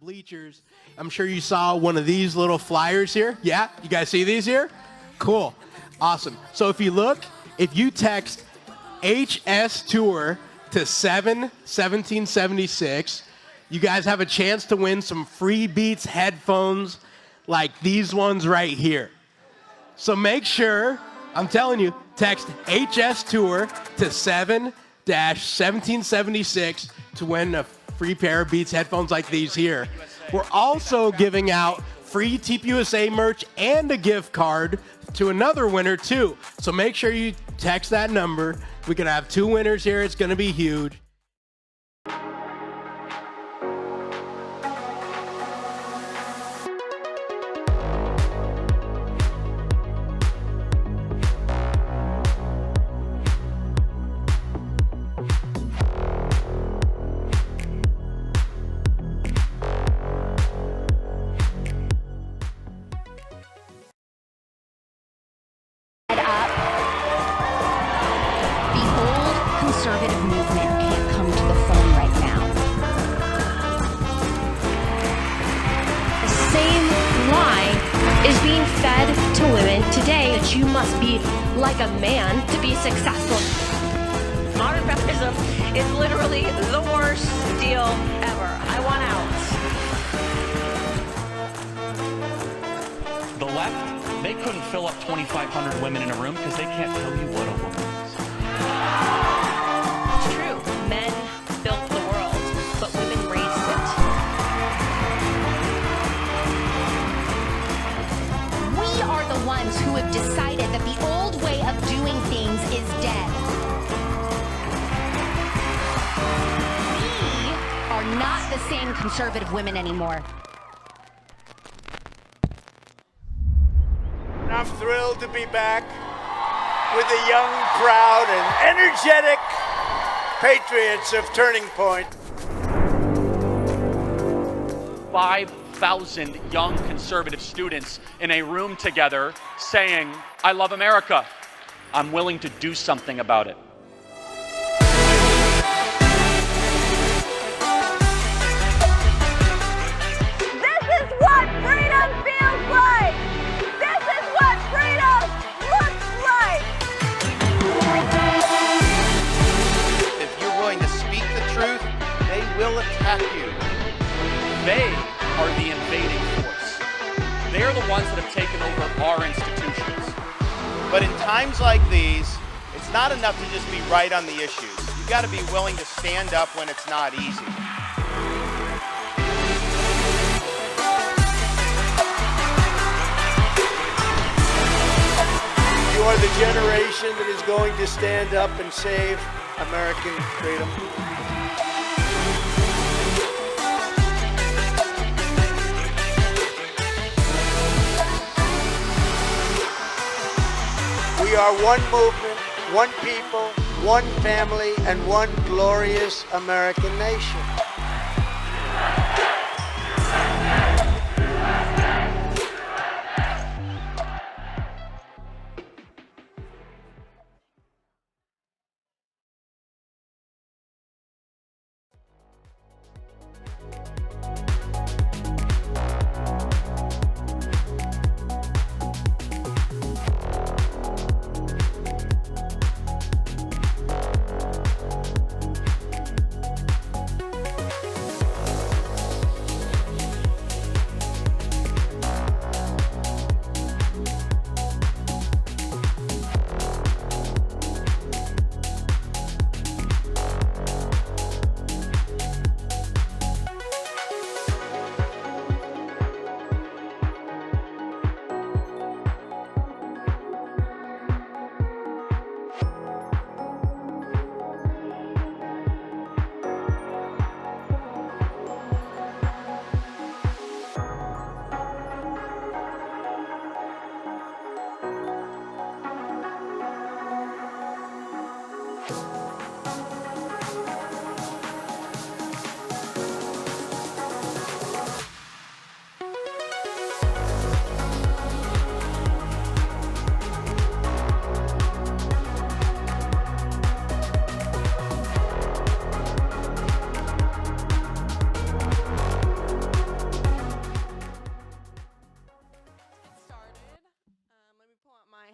Bleachers. I'm sure you saw one of these little flyers here. Yeah, you guys see these here? Cool, awesome. So if you look, if you text HS Tour to 71776, you guys have a chance to win some free Beats headphones like these ones right here. So make sure, I'm telling you, text HS Tour to 7-1776 to win a free pair of Beats headphones like these here. We're also giving out free TPUSA merch and a gift card to another winner too. So make sure you text that number. We're gonna have 2 winners here. It's gonna be huge. Conservative movement can't come to the phone right now. The same lie is being fed to women today, that you must be like a man to be successful. Modern feminism is literally the worst deal ever. I want out. The left, they couldn't fill up 2,500 women in a room because they can't tell you what a woman is. Men built the world, but women raised it. We are the ones who have decided that the old way of doing things is dead. We are not the same conservative women anymore. I'm thrilled to be back with a young, proud, and energetic patriots of Turning Point. 5,000 young conservative students in a room together saying, I love America. I'm willing to do something about it. This is what freedom feels like. This is what freedom looks like. If you're willing to speak the truth, they will attack you. They are the invading force. They're the ones that have taken over our institutions. But in times like these, it's not enough to just be right on the issues. You got to be willing to stand up when it's not easy. You are the generation that is going to stand up and save American freedom. We are one movement, one people, one family, and one glorious American nation.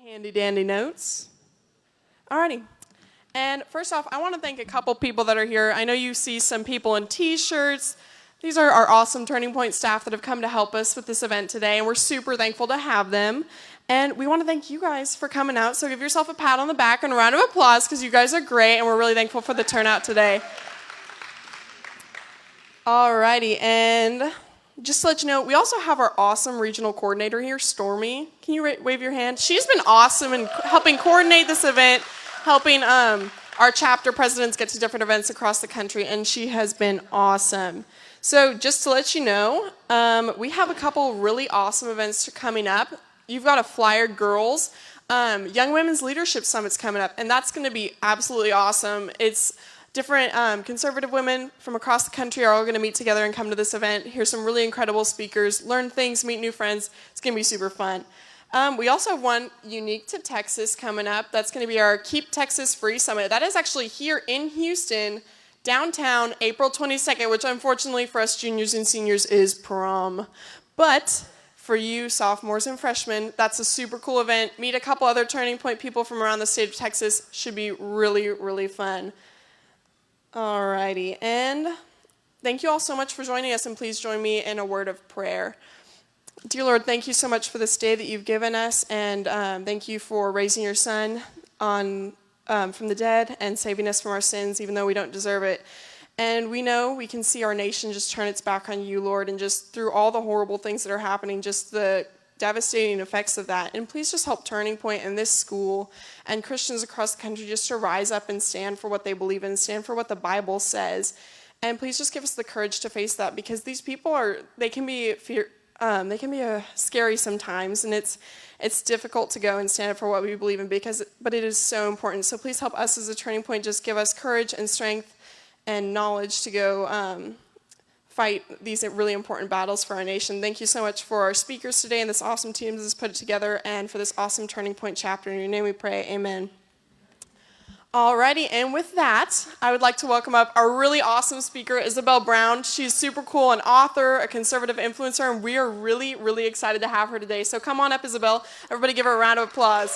Handy dandy notes. Alrighty. And first off, I want to thank a couple people that are here. I know you see some people in t-shirts. These are our awesome Turning Point staff that have come to help us with this event today, and we're super thankful to have them. And we want to thank you guys for coming out, so give yourself a pat on the back and a round of applause because you guys are great, and we're really thankful for the turnout today. Alrighty, and just to let you know, we also have our awesome regional coordinator here, Stormy. Can you wave your hand? She's been awesome in helping coordinate this event, helping our chapter presidents get to different events across the country, and she has been awesome. So just to let you know, we have a couple really awesome events coming up. You've got a flyer, girls. Young Women's Leadership Summit's coming up, and that's going to be absolutely awesome. It's different conservative women from across the country are all going to meet together and come to this event, hear some really incredible speakers, learn things, meet new friends. It's going to be super fun. We also have one unique to Texas coming up. That's going to be our Keep Texas Free Summit. That is actually here in Houston, downtown, April 22nd, which unfortunately for us juniors and seniors is prom. But for you sophomores and freshmen, that's a super cool event. Meet a couple other Turning Point people from around the state of Texas. Should be really, really fun. Alrighty, and thank you all so much for joining us, and please join me in a word of prayer. Dear Lord, thank you so much for this day that you've given us, and thank you for raising your son from the dead and saving us from our sins, even though we don't deserve it. And we know we can see our nation just turn its back on you, Lord, and just through all the horrible things that are happening, just the devastating effects of that. And please just help Turning Point and this school and Christians across the country just to rise up and stand for what they believe in, stand for what the Bible says. And please just give us the courage to face that, because these people they can be scary sometimes, and it's difficult to go and stand up for what we believe in, but it is so important. So please help us as a Turning Point, just give us courage and strength and knowledge to go fight these really important battles for our nation. Thank you so much for our speakers today and this awesome team that has put it together, and for this awesome Turning Point chapter. In your name we pray, amen. Alrighty, and with that, I would like to welcome up our really awesome speaker, Isabel Brown. She's super cool, an author, a conservative influencer, and we are really, really excited to have her today. So come on up, Isabel. Everybody give her a round of applause.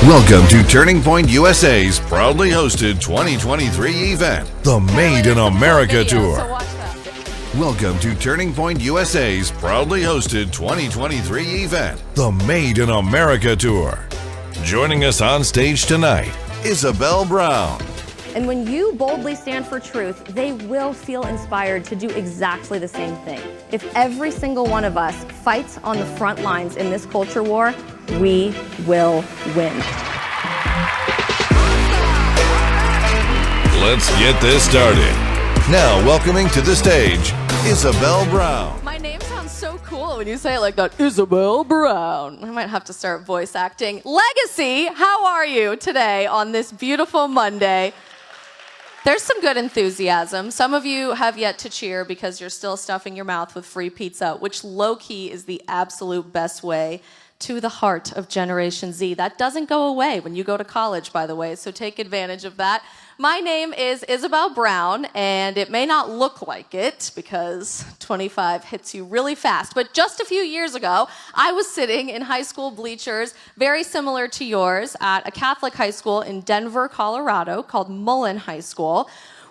Welcome to Turning Point USA's proudly hosted 2023 event, the Made in America Tour. Welcome to Turning Point USA's proudly hosted 2023 event, the Made in America Tour. Joining us on stage tonight, Isabel Brown. And when you boldly stand for truth, they will feel inspired to do exactly the same thing. If every single one of us fights on the front lines in this culture war, we will win. Let's get this started. Now, welcoming to the stage, Isabel Brown. My name sounds so cool when you say it like that. Isabel Brown. I might have to start voice acting. Legacy, how are you today on this beautiful Monday? There's some good enthusiasm. Some of you have yet to cheer because you're still stuffing your mouth with free pizza, which low-key is the absolute best way to the heart of Generation Z. That doesn't go away when you go to college, by the way, so take advantage of that. My name is Isabel Brown, and it may not look like it because 25 hits you really fast, but just a few years ago, I was sitting in high school bleachers, very similar to yours, at a Catholic high school in Denver, Colorado, called Mullen High School,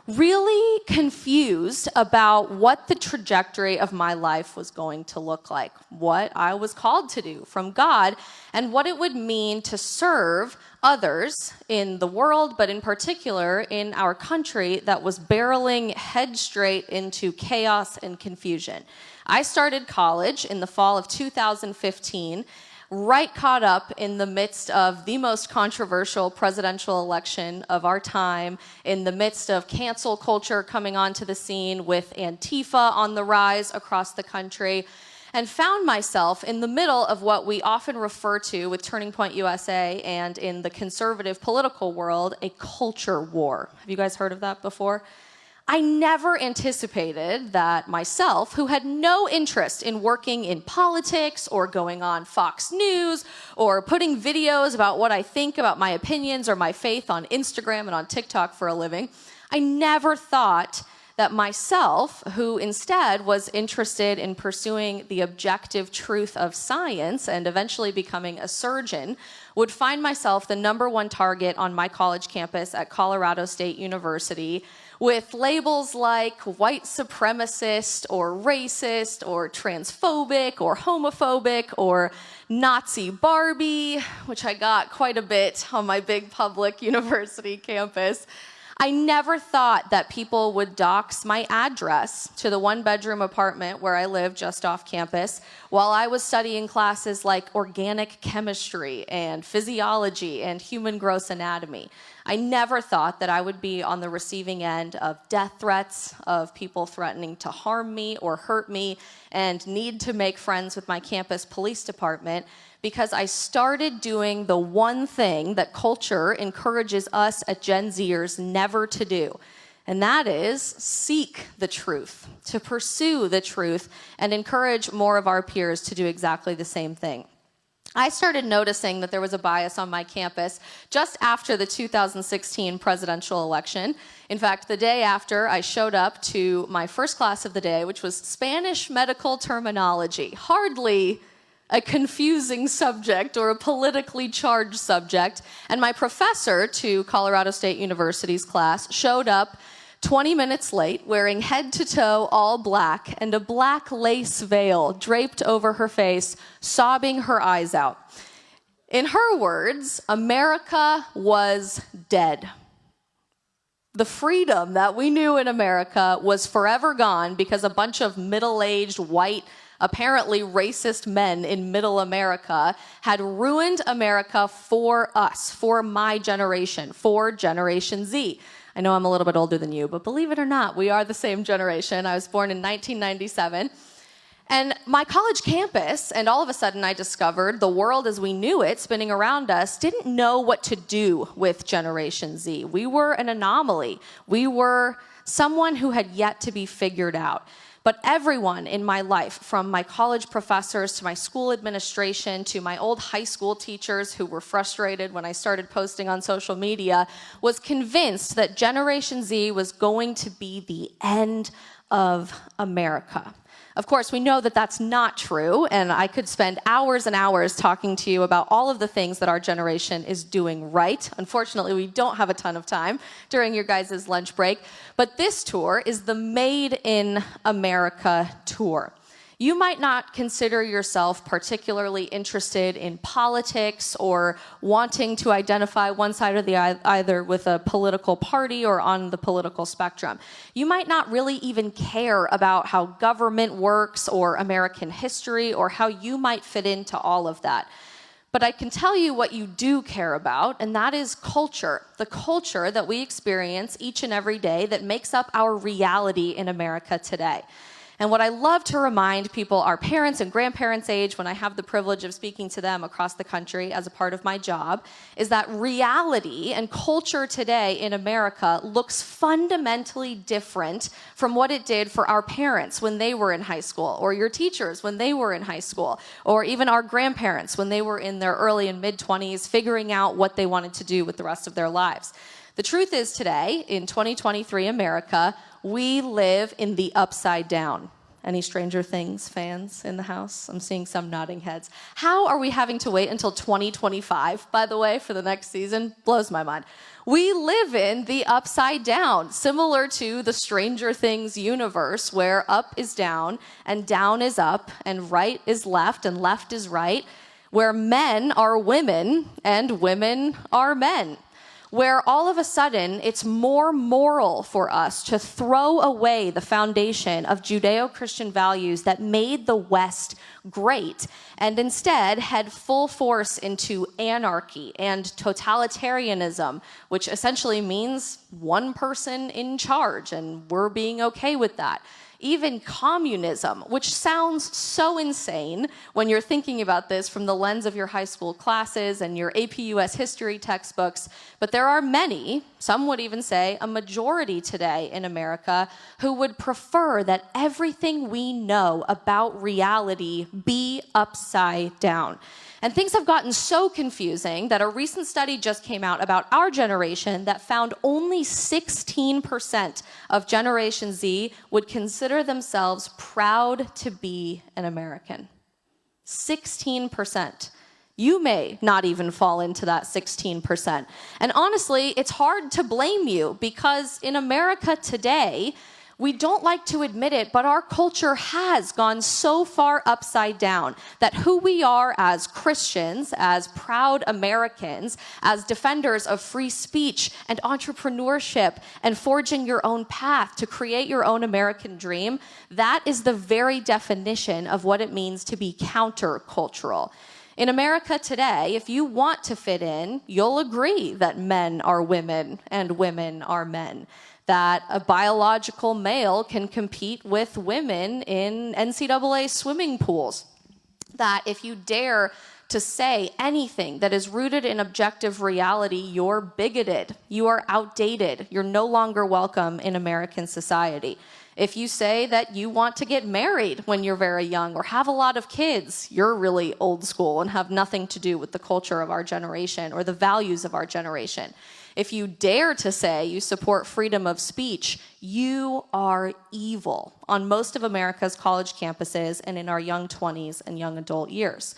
really confused about what the trajectory of my life was going to look like, what I was called to do from God, and what it would mean to serve others in the world, but in particular in our country that was barreling head straight into chaos and confusion. I started college in the fall of 2015, right caught up in the midst of the most controversial presidential election of our time, in the midst of cancel culture coming onto the scene with Antifa on the rise across the country, and found myself in the middle of what we often refer to with Turning Point USA and in the conservative political world, a culture war. Have you guys heard of that before? I never anticipated that myself, who had no interest in working in politics or going on Fox News or putting videos about what I think about my opinions or my faith on Instagram and on TikTok for a living, I never thought that myself, who instead was interested in pursuing the objective truth of science and eventually becoming a surgeon, would find myself the #1 target on my college campus at Colorado State University with labels like white supremacist or racist or transphobic or homophobic or Nazi Barbie, which I got quite a bit on my big public university campus. I never thought that people would dox my address to the 1-bedroom apartment where I live just off campus while I was studying classes like organic chemistry and physiology and human gross anatomy. I never thought that I would be on the receiving end of death threats, of people threatening to harm me or hurt me, and need to make friends with my campus police department, because I started doing the one thing that culture encourages us at Gen Zers never to do, and that is seek the truth, to pursue the truth, and encourage more of our peers to do exactly the same thing. I started noticing that there was a bias on my campus just after the 2016 presidential election. In fact, the day after, I showed up to my first class of the day, which was Spanish medical terminology. Hardly a confusing subject or a politically charged subject. And my professor to Colorado State University's class showed up 20 minutes late, wearing head to toe all black and a black lace veil draped over her face, sobbing her eyes out. In her words, America was dead. The freedom that we knew in America was forever gone because a bunch of middle-aged, white, apparently racist men in middle America had ruined America for us, for my generation, for Generation Z. I know I'm a little bit older than you, but believe it or not, we are the same generation. I was born in 1997. And my college campus, and all of a sudden I discovered the world as we knew it, spinning around us, didn't know what to do with Generation Z. We were an anomaly. We were someone who had yet to be figured out. But everyone in my life, from my college professors to my school administration to my old high school teachers who were frustrated when I started posting on social media, was convinced that Generation Z was going to be the end of America. Of course, we know that that's not true, and I could spend hours and hours talking to you about all of the things that our generation is doing right. Unfortunately, we don't have a ton of time during your guys' lunch break, but this tour is the Made in America tour. You might not consider yourself particularly interested in politics or wanting to identify one side or the either with a political party or on the political spectrum. You might not really even care about how government works or American history or how you might fit into all of that. But I can tell you what you do care about, and that is culture. The culture that we experience each and every day that makes up our reality in America today. And what I love to remind people, our parents and grandparents' age, when I have the privilege of speaking to them across the country as a part of my job, is that reality and culture today in America looks fundamentally different from what it did for our parents when they were in high school, or your teachers when they were in high school, or even our grandparents when they were in their early and mid-20s figuring out what they wanted to do with the rest of their lives. The truth is today, in 2023 America, we live in the upside down. Any Stranger Things fans in the house? I'm seeing some nodding heads. How are we having to wait until 2025, by the way, for the next season? Blows my mind. We live in the upside down, similar to the Stranger Things universe, where up is down, and down is up, and right is left, and left is right, where men are women, and women are men. Where all of a sudden it's more moral for us to throw away the foundation of Judeo-Christian values that made the West great and instead head full force into anarchy and totalitarianism, which essentially means one person in charge, and we're being okay with that. Even communism, which sounds so insane when you're thinking about this from the lens of your high school classes and your TPUSA history textbooks, but there are many, some would even say a majority today in America, who would prefer that everything we know about reality be upside down. And things have gotten so confusing that a recent study just came out about our generation that found only 16% of Generation Z would consider themselves proud to be an American. 16%. You may not even fall into that 16%. And honestly, it's hard to blame you because in America today, we don't like to admit it, but our culture has gone so far upside down that who we are as Christians, as proud Americans, as defenders of free speech and entrepreneurship and forging your own path to create your own American dream, that is the very definition of what it means to be countercultural. In America today, if you want to fit in, you'll agree that men are women and women are men. That a biological male can compete with women in NCAA swimming pools. That if you dare to say anything that is rooted in objective reality, you're bigoted, you are outdated, you're no longer welcome in American society. If you say that you want to get married when you're very young or have a lot of kids, you're really old school and have nothing to do with the culture of our generation or the values of our generation. If you dare to say you support freedom of speech, you are evil on most of America's college campuses and in our young 20s and young adult years.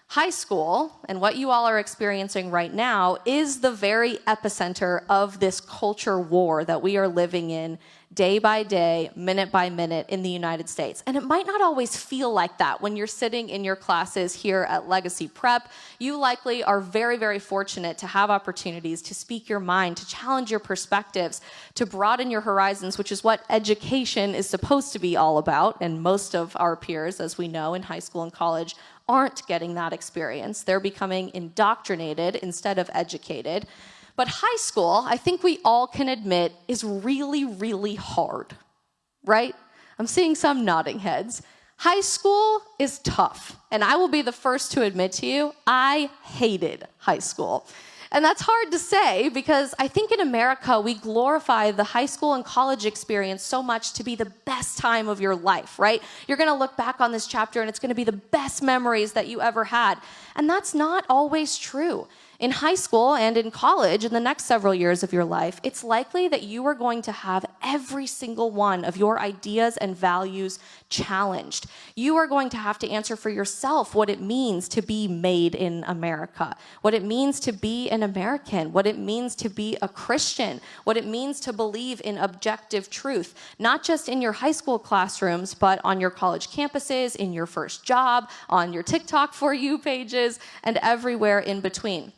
High school, and what you all are experiencing right now, is the very epicenter of this culture war that we are living in day by day, minute by minute in the United States. And it might not always feel like that when you're sitting in your classes here at Legacy Prep. You likely are very, very fortunate to have opportunities to speak your mind, to challenge your perspectives, to broaden your horizons, which is what education is supposed to be all about. And most of our peers, as we know, in high school and college, aren't getting that experience. They're becoming indoctrinated instead of educated. But high school, I think we all can admit, is really, really hard, right? I'm seeing some nodding heads. High school is tough, and I will be the first to admit to you, I hated high school. And that's hard to say because I think in America, we glorify the high school and college experience so much to be the best time of your life, right? You're gonna look back on this chapter and it's gonna be the best memories that you ever had. And that's not always true. In high school and in college, in the next several years of your life, it's likely that you are going to have every single one of your ideas and values challenged. You are going to have to answer for yourself what it means to be made in America, what it means to be an American, what it means to be a Christian, what it means to believe in objective truth, not just in your high school classrooms, but on your college campuses, in your first job, on your TikTok For You pages, and everywhere in between.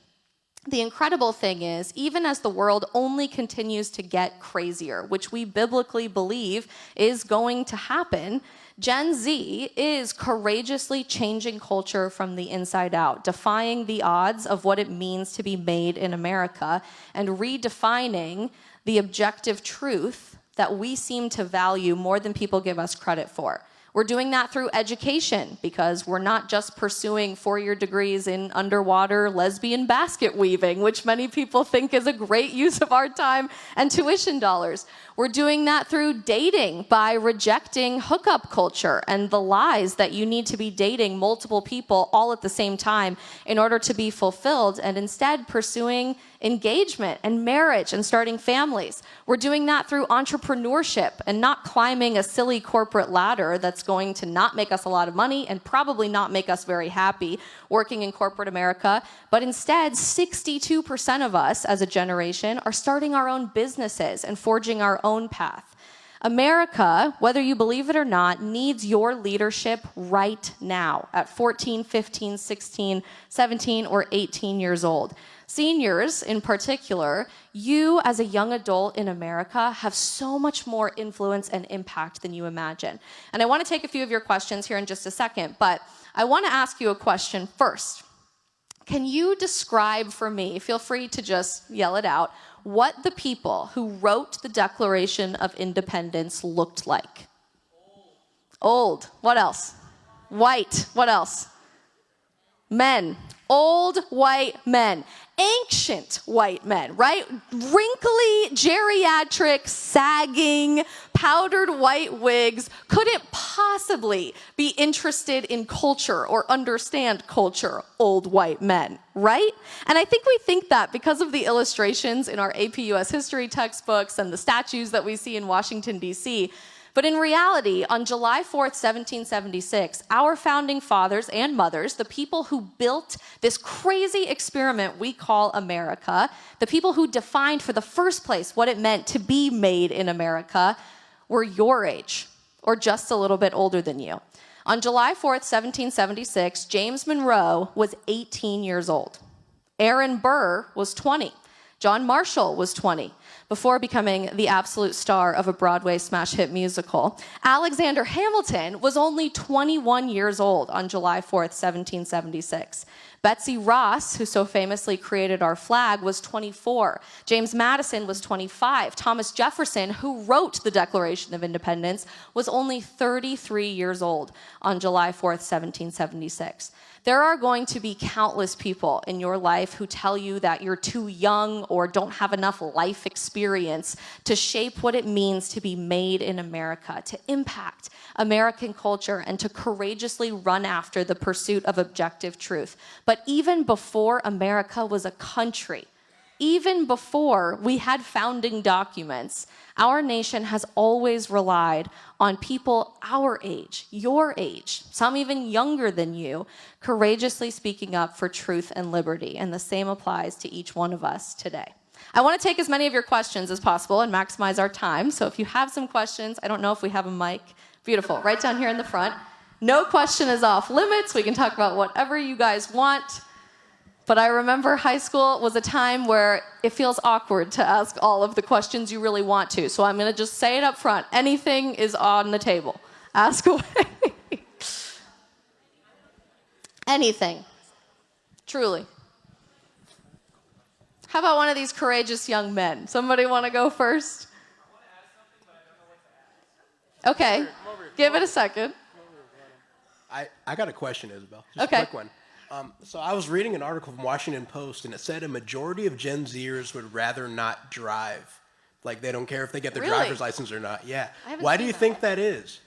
The incredible thing is, even as the world only continues to get crazier, which we biblically believe is going to happen, Gen Z is courageously changing culture from the inside out, defying the odds of what it means to be made in America, and redefining the objective truth that we seem to value more than people give us credit for. We're doing that through education, because we're not just pursuing four-year degrees in underwater lesbian basket weaving, which many people think is a great use of our time and tuition dollars. We're doing that through dating by rejecting hookup culture and the lies that you need to be dating multiple people all at the same time in order to be fulfilled, and instead pursuing engagement and marriage and starting families. We're doing that through entrepreneurship and not climbing a silly corporate ladder that's going to not make us a lot of money and probably not make us very happy working in corporate America, but instead 62% of us as a generation are starting our own businesses and forging our own path. America, whether you believe it or not, needs your leadership right now at 14, 15, 16, 17, or 18 years old. Seniors, in particular, you as a young adult in America have so much more influence and impact than you imagine. And I want to take a few of your questions here in just a second, but I want to ask you a question first. Can you describe for me, feel free to just yell it out, what the people who wrote the Declaration of Independence looked like? Old. What else? White. What else? Men. Old white men. Ancient white men, right? Wrinkly, geriatric, sagging, powdered white wigs couldn't possibly be interested in culture or understand culture, old white men, right? And I think we think that because of the illustrations in our AP US history textbooks and the statues that we see in Washington, D.C., but in reality, on July 4th, 1776, our founding fathers and mothers, the people who built this crazy experiment we call America, the people who defined for the first place what it meant to be made in America, were your age, or just a little bit older than you. On July 4th, 1776, James Monroe was 18 years old. Aaron Burr was 20. John Marshall was 20. Before becoming the absolute star of a Broadway smash hit musical. Alexander Hamilton was only 21 years old on July 4th, 1776. Betsy Ross, who so famously created our flag, was 24. James Madison was 25. Thomas Jefferson, who wrote the Declaration of Independence, was only 33 years old on July 4th, 1776. There are going to be countless people in your life who tell you that you're too young or don't have enough life experience to shape what it means to be made in America, to impact American culture, and to courageously run after the pursuit of objective truth. But even before America was a country, even before we had founding documents, our nation has always relied on people our age, your age, some even younger than you, courageously speaking up for truth and liberty. And the same applies to each one of us today. I want to take as many of your questions as possible and maximize our time. So if you have some questions, I don't know if we have a mic. Beautiful. Right down here in the front. No question is off limits. We can talk about whatever you guys want. But I remember high school was a time where it feels awkward to ask all of the questions you really want to. So I'm going to just say it up front. Anything is on the table. Ask away. Anything. Truly. How about one of these courageous young men? Somebody want to go first? Okay. Give it a second. I got a question, Isabel. Just a quick one. So I was reading an article from Washington Post, and it said a majority of Gen Zers would rather not drive. Like, they don't care if they get their driver's license or not. Yeah. Why do you think that is?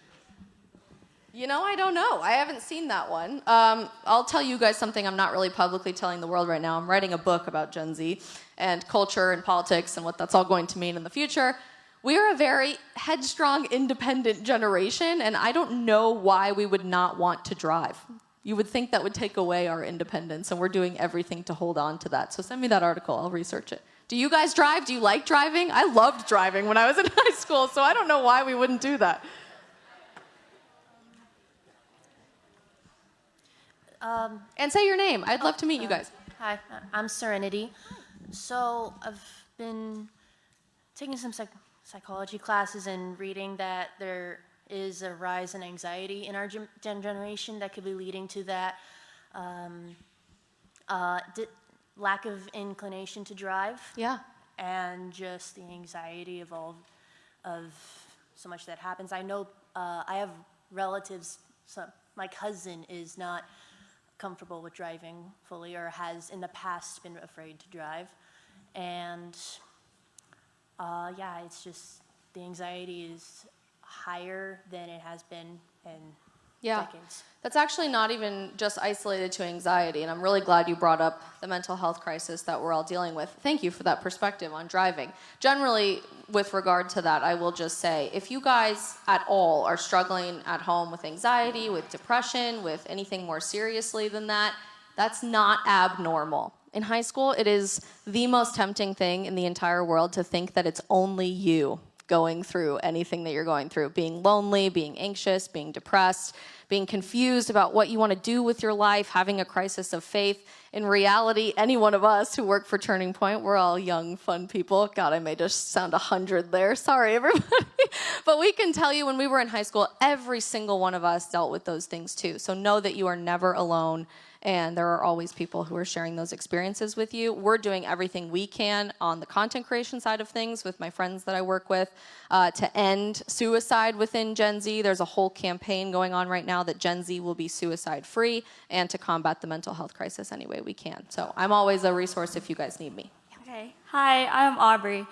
You know, I don't know. I haven't seen that one. I'll tell you guys something I'm not really publicly telling the world right now. I'm writing a book about Gen Z and culture and politics and what that's all going to mean in the future. We are a very headstrong, independent generation, and I don't know why we would not want to drive. You would think that would take away our independence, and we're doing everything to hold on to that. So send me that article. I'll research it. Do you guys drive? Do you like driving? I loved driving when I was in high school, so I don't know why we wouldn't do that. And say your name. I'd love to meet you guys. Hi, I'm Serenity. So I've been taking some psychology classes and reading that there is a rise in anxiety in our generation that could be leading to that lack of inclination to drive. Yeah. And just the anxiety of so much that happens. I know I have relatives. So my cousin is not comfortable with driving fully, or has in the past been afraid to drive, and yeah, it's just the anxiety is higher than it has been in decades. That's actually not even just isolated to anxiety, and I'm really glad you brought up the mental health crisis that we're all dealing with. Thank you for that perspective on driving. Generally, with regard to that, I will just say, if you guys at all are struggling at home with anxiety, with depression, with anything more seriously than that, that's not abnormal. In high school, it is the most tempting thing in the entire world to think that it's only you going through anything that you're going through, being lonely, being anxious, being depressed, being confused about what you want to do with your life, having a crisis of faith. In reality, any one of us who work for Turning Point, we're all young, fun people. God, I may just sound 100 there. Sorry, everybody. But we can tell you when we were in high school, every single one of us dealt with those things too. So know that you are never alone. And there are always people who are sharing those experiences with you. We're doing everything we can on the content creation side of things with my friends that I work with to end suicide within Gen Z. There's a whole campaign going on right now that Gen Z will be suicide-free, and to combat the mental health crisis any way we can. So I'm always a resource if you guys need me. Okay. Hi, I'm Aubrey.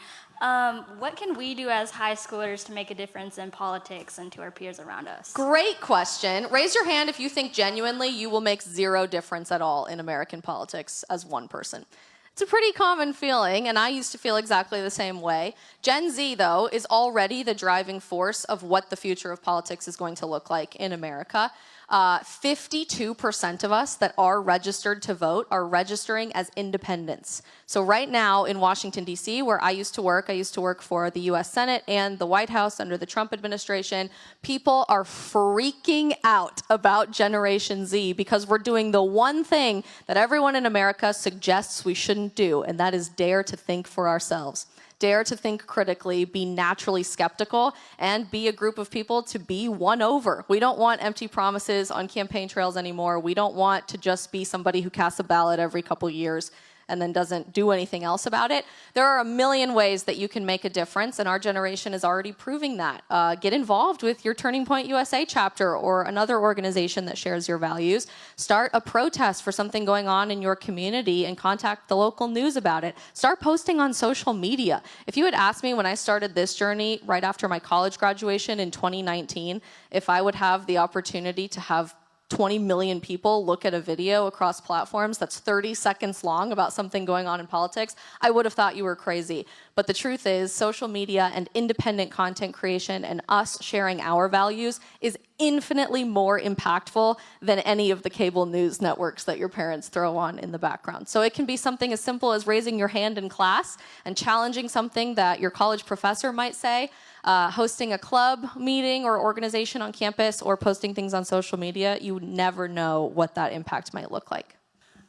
What can we do as high schoolers to make a difference in politics and to our peers around us? Great question. Raise your hand if you think genuinely you will make zero difference at all in American politics as one person. It's a pretty common feeling, and I used to feel exactly the same way. Gen Z, though, is already the driving force of what the future of politics is going to look like in America. 52% of us that are registered to vote are registering as independents. So right now in Washington, D.C., where I used to work for the U.S. Senate and the White House under the Trump administration, people are freaking out about Generation Z because we're doing the one thing that everyone in America suggests we shouldn't do, and that is dare to think for ourselves. Dare to think critically, be naturally skeptical, and be a group of people to be won over. We don't want empty promises on campaign trails anymore. We don't want to just be somebody who casts a ballot every couple years and then doesn't do anything else about it. There are a million ways that you can make a difference, and our generation is already proving that. Get involved with your Turning Point USA chapter or another organization that shares your values. Start a protest for something going on in your community and contact the local news about it. Start posting on social media. If you had asked me when I started this journey right after my college graduation in 2019, if I would have the opportunity to have 20 million people look at a video across platforms that's 30 seconds long about something going on in politics, I would have thought you were crazy. But the truth is, social media and independent content creation and us sharing our values is infinitely more impactful than any of the cable news networks that your parents throw on in the background. So it can be something as simple as raising your hand in class and challenging something that your college professor might say, hosting a club meeting or organization on campus, or posting things on social media. You never know what that impact might look like.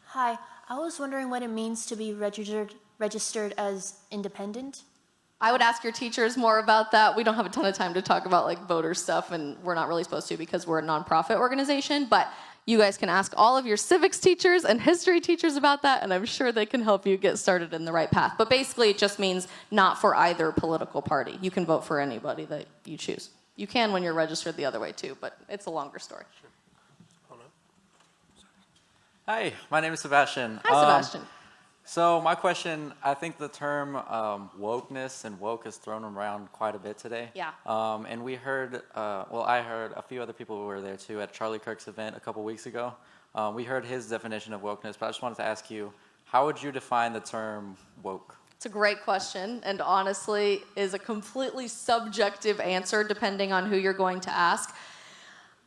Hi, I was wondering what it means to be registered as independent. I would ask your teachers more about that. We don't have a ton of time to talk about like voter stuff, and we're not really supposed to because we're a nonprofit organization, but you guys can ask all of your civics teachers and history teachers about that, and I'm sure they can help you get started in the right path. But basically, it just means not for either political party. You can vote for anybody that you choose. You can when you're registered the other way, too, but it's a longer story. Hi, my name is Sebastian. Hi, Sebastian. So my question, I think the term wokeness and woke is thrown around quite a bit today. Yeah. And we heard, I heard a few other people who were there too at Charlie Kirk's event a couple weeks ago. We heard his definition of wokeness, but I just wanted to ask you, how would you define the term woke? It's a great question, and honestly is a completely subjective answer depending on who you're going to ask.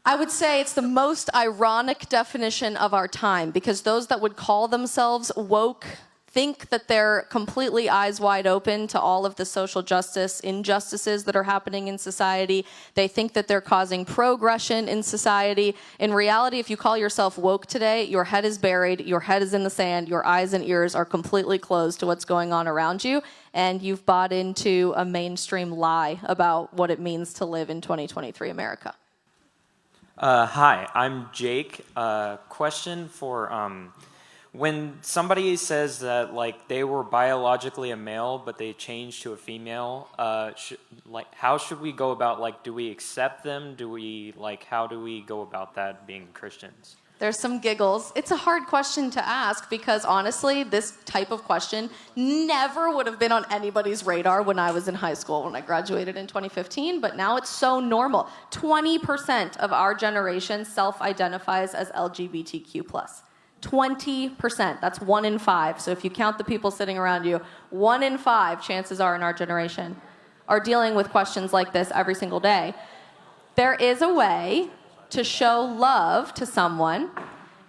I would say it's the most ironic definition of our time, because those that would call themselves woke think that they're completely eyes wide open to all of the social justice injustices that are happening in society. They think that they're causing progression in society. In reality, if you call yourself woke today, your head is buried, your head is in the sand, your eyes and ears are completely closed to what's going on around you, and you've bought into a mainstream lie about what it means to live in 2023 America. Hi, I'm Jake. Question for when somebody says that like they were biologically a male but they changed to a female, how should we go about, like, do we accept them? How do we go about that being Christians? There's some giggles. It's a hard question to ask because honestly, this type of question never would have been on anybody's radar when I was in high school, when I graduated in 2015, but now it's so normal. 20% of our generation self-identifies as LGBTQ+. 20%, that's 1 in 5. So if you count the people sitting around you, 1 in 5, chances are in our generation, are dealing with questions like this every single day. There is a way to show love to someone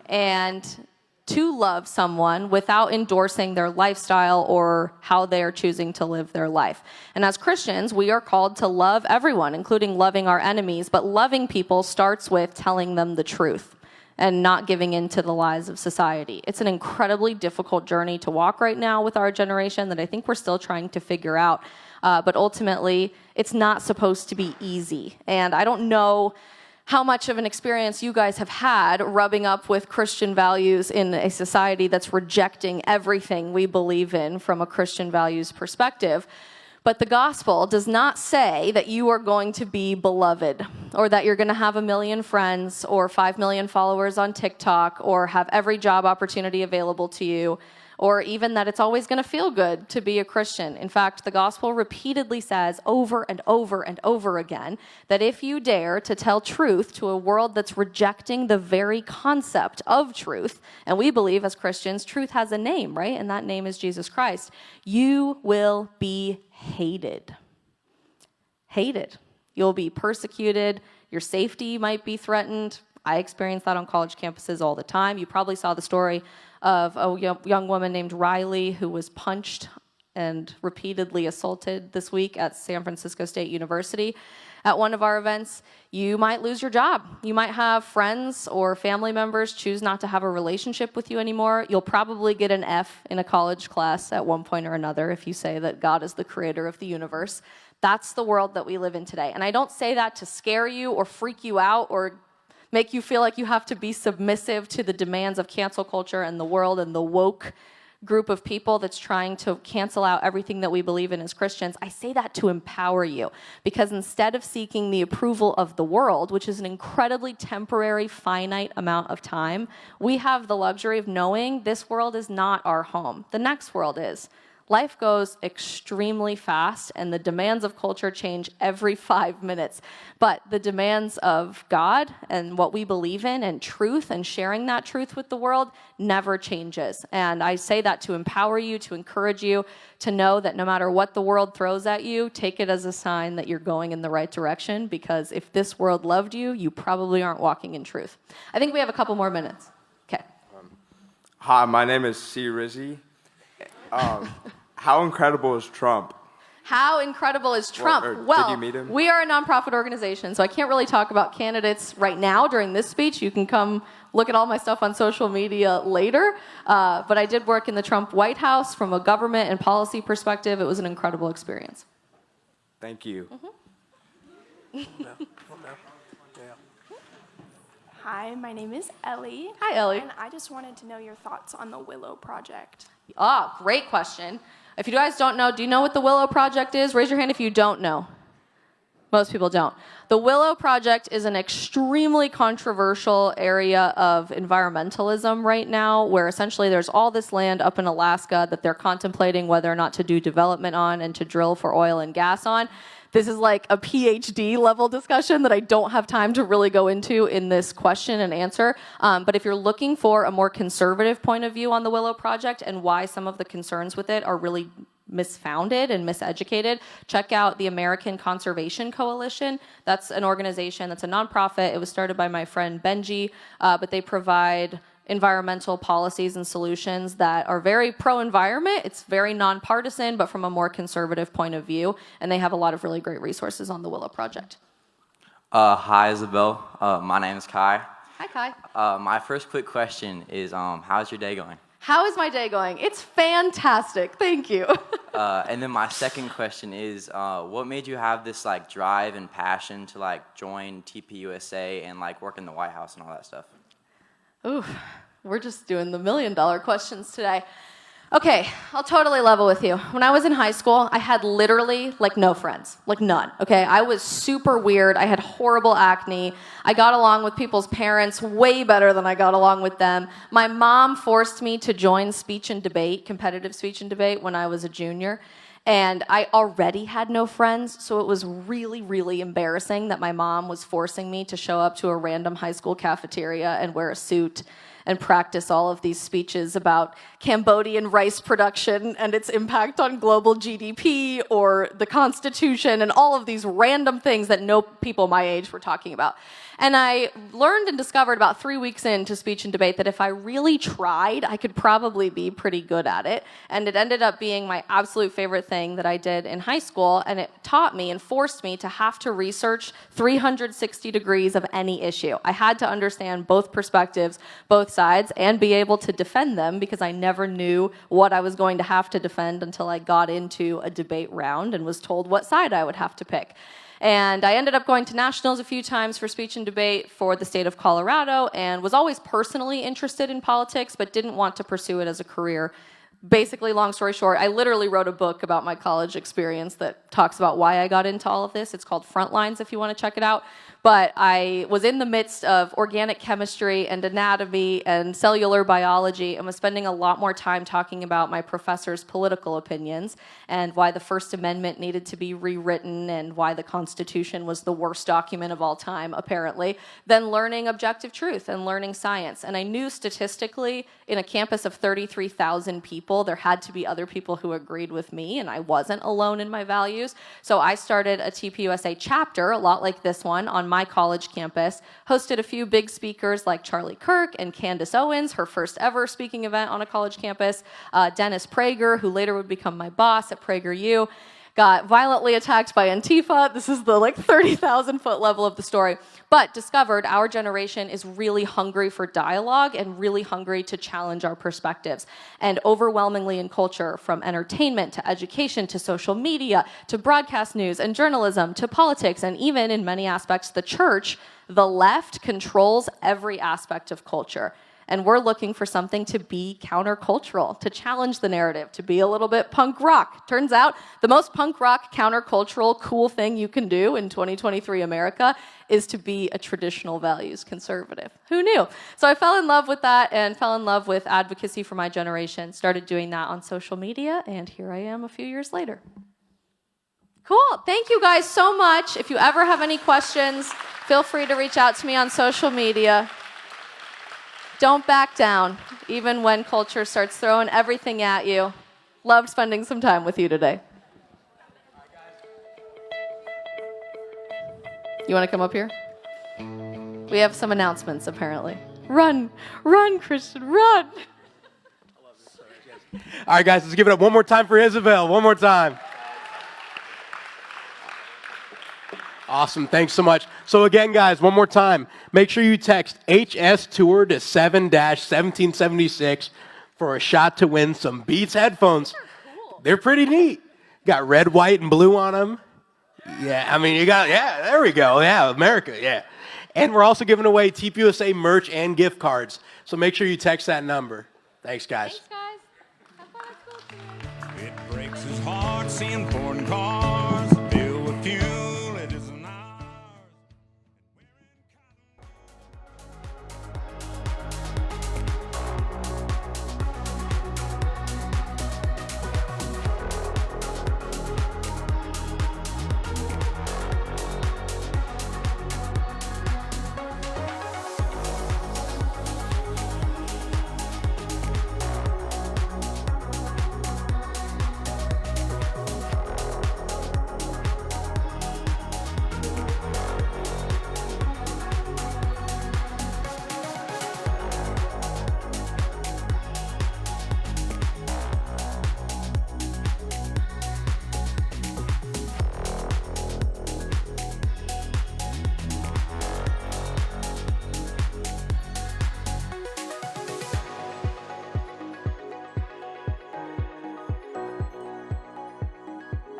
and to love someone without endorsing their lifestyle or how they're choosing to live their life. And as Christians, we are called to love everyone, including loving our enemies, but loving people starts with telling them the truth and not giving in to the lies of society. It's an incredibly difficult journey to walk right now with our generation that I think we're still trying to figure out. But ultimately, it's not supposed to be easy. And I don't know how much of an experience you guys have had rubbing up with Christian values in a society that's rejecting everything we believe in from a Christian values perspective. But the gospel does not say that you are going to be beloved or that you're going to have 1 million friends or 5 million followers on TikTok or have every job opportunity available to you, or even that it's always going to feel good to be a Christian. In fact, the gospel repeatedly says over and over and over again that if you dare to tell truth to a world that's rejecting the very concept of truth, and we believe as Christians, truth has a name, right? And that name is Jesus Christ, you will be hated. Hated. You'll be persecuted. Your safety might be threatened. I experience that on college campuses all the time. You probably saw the story of a young woman named Riley who was punched and repeatedly assaulted this week at San Francisco State University at one of our events. You might lose your job. You might have friends or family members choose not to have a relationship with you anymore. You'll probably get an F in a college class at one point or another if you say that God is the creator of the universe. That's the world that we live in today. And I don't say that to scare you or freak you out or make you feel like you have to be submissive to the demands of cancel culture and the world and the woke group of people that's trying to cancel out everything that we believe in as Christians. I say that to empower you, because instead of seeking the approval of the world, which is an incredibly temporary, finite amount of time, we have the luxury of knowing this world is not our home. The next world is. Life goes extremely fast, and the demands of culture change every 5 minutes. But the demands of God and what we believe in and truth and sharing that truth with the world never changes. And I say that to empower you, to encourage you, to know that no matter what the world throws at you, take it as a sign that you're going in the right direction, because if this world loved you, you probably aren't walking in truth. I think we have a couple more minutes. Okay. Hi, my name is C. Rizzi. How incredible is Trump? How incredible is Trump? Did you meet him? We are a nonprofit organization, so I can't really talk about candidates right now during this speech. You can come look at all my stuff on social media later. But I did work in the Trump White House from a government and policy perspective. It was an incredible experience. Thank you. Hi, my name is Ellie. Hi, Ellie. And I just wanted to know your thoughts on the Willow Project. Great question. If you guys don't know, do you know what the Willow Project is? Raise your hand if you don't know. Most people don't. The Willow Project is an extremely controversial area of environmentalism right now, where essentially there's all this land up in Alaska that they're contemplating whether or not to do development on and to drill for oil and gas on. This is like a PhD level discussion that I don't have time to really go into in this question and answer. But if you're looking for a more conservative point of view on the Willow Project and why some of the concerns with it are really misfounded and miseducated, check out the American Conservation Coalition. That's an organization that's a nonprofit. It was started by my friend Benji, but they provide environmental policies and solutions that are very pro-environment. It's very nonpartisan, but from a more conservative point of view, and they have a lot of really great resources on the Willow Project. Hi, Isabel. My name is Kai. Hi, Kai. My first quick question is, how's your day going? How is my day going? It's fantastic. Thank you. And then my second question is, what made you have this like drive and passion to like join TPUSA and like work in the White House and all that stuff? Ooh, we're just doing the $1 million questions today. Okay, I'll totally level with you. When I was in high school, I had literally like no friends, like none, okay? I was super weird. I had horrible acne. I got along with people's parents way better than I got along with them. My mom forced me to join speech and debate, competitive speech and debate, when I was a junior. And I already had no friends, so it was really, really embarrassing that my mom was forcing me to show up to a random high school cafeteria and wear a suit and practice all of these speeches about Cambodian rice production and its impact on global GDP or the Constitution and all of these random things that no people my age were talking about. And I learned and discovered about 3 weeks into speech and debate that if I really tried, I could probably be pretty good at it. And it ended up being my absolute favorite thing that I did in high school, and it taught me and forced me to have to research 360 degrees of any issue. I had to understand both perspectives, both sides, and be able to defend them because I never knew what I was going to have to defend until I got into a debate round and was told what side I would have to pick. And I ended up going to nationals a few times for speech and debate for the state of Colorado and was always personally interested in politics but didn't want to pursue it as a career. Basically, long story short, I literally wrote a book about my college experience that talks about why I got into all of this. It's called Frontlines if you want to check it out. But I was in the midst of organic chemistry and anatomy and cellular biology and was spending a lot more time talking about my professor's political opinions and why the First Amendment needed to be rewritten and why the Constitution was the worst document of all time, apparently, than learning objective truth and learning science. And I knew statistically, in a campus of 33,000 people, there had to be other people who agreed with me, and I wasn't alone in my values. So I started a TPUSA chapter, a lot like this one, on my college campus, hosted a few big speakers like Charlie Kirk and Candace Owens, her first ever speaking event on a college campus, Dennis Prager, who later would become my boss at PragerU, got violently attacked by Antifa. This is the like 30,000 foot level of the story, but discovered our generation is really hungry for dialogue and really hungry to challenge our perspectives. And overwhelmingly in culture, from entertainment to education to social media to broadcast news and journalism to politics and even in many aspects the church, the left controls every aspect of culture. And we're looking for something to be countercultural, to challenge the narrative, to be a little bit punk rock. Turns out the most punk rock, countercultural, cool thing you can do in 2023 America is to be a traditional values conservative. Who knew? So I fell in love with that and fell in love with advocacy for my generation, started doing that on social media, and here I am a few years later. Cool. Thank you guys so much. If you ever have any questions, feel free to reach out to me on social media. Don't back down, even when culture starts throwing everything at you. Loved spending some time with you today. You want to come up here? We have some announcements, apparently. Run, Christian, run. All right, guys, let's give it up one more time for Isabel. One more time. Awesome. Thanks so much. So again, guys, one more time, make sure you text HS Tour to 7-1776 for a shot to win some Beats headphones. They're pretty neat. Got red, white, and blue on them. Yeah, I mean, you got, yeah, there we go. Yeah, America, yeah. And we're also giving away TPUSA merch and gift cards. So make sure you text that number. Thanks, guys. Thanks, guys. It breaks his heart seeing foreign cars.